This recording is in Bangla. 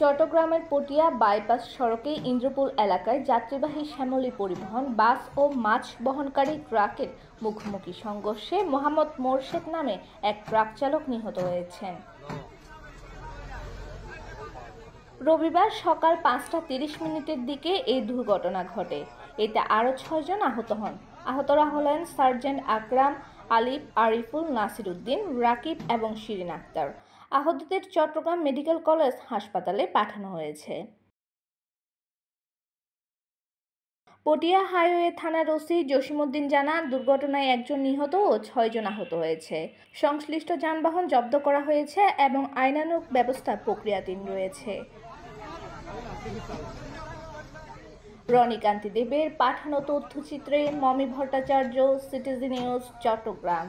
চট্টগ্রামের পটিয়া বাইপাস সড়কে ইন্দ্রপুর এলাকায় যাত্রীবাহী শ্যামলী পরিবহন বাস ও মাছ বহনকারী ট্রাকের মুখোমুখি সংঘর্ষে মোহাম্মদ মোরশেদ নামে এক ট্রাক চালক নিহত হয়েছেন। রবিবার সকাল 5টা 30 মিনিটের দিকে এই দুর্ঘটনা ঘটে। এতে আরও 6 জন আহত হন। আহতরা হলেন সার্জেন্ট আকরাম, আলিফ, আরিফুল, নাসির উদ্দিন, রাকিব এবং শিরিন আক্তার। আহতদের চট্টগ্রাম মেডিকেল কলেজ হাসপাতালে পাঠানো হয়েছে। পটিয়া হাইওয়ে থানার ওসি জসিমউদ্দিন জানান, দুর্ঘটনায় 1 জন নিহত ও 6 জন আহত হয়েছে। সংশ্লিষ্ট যানবাহন জব্দ করা হয়েছে এবং আইনানুগ ব্যবস্থা প্রক্রিয়াধীন রয়েছে। রনিকান্তি দেবের পাঠানো তথ্যচিত্রে মমি ভট্টাচার্য, সিটিজি নিউজ, চট্টগ্রাম।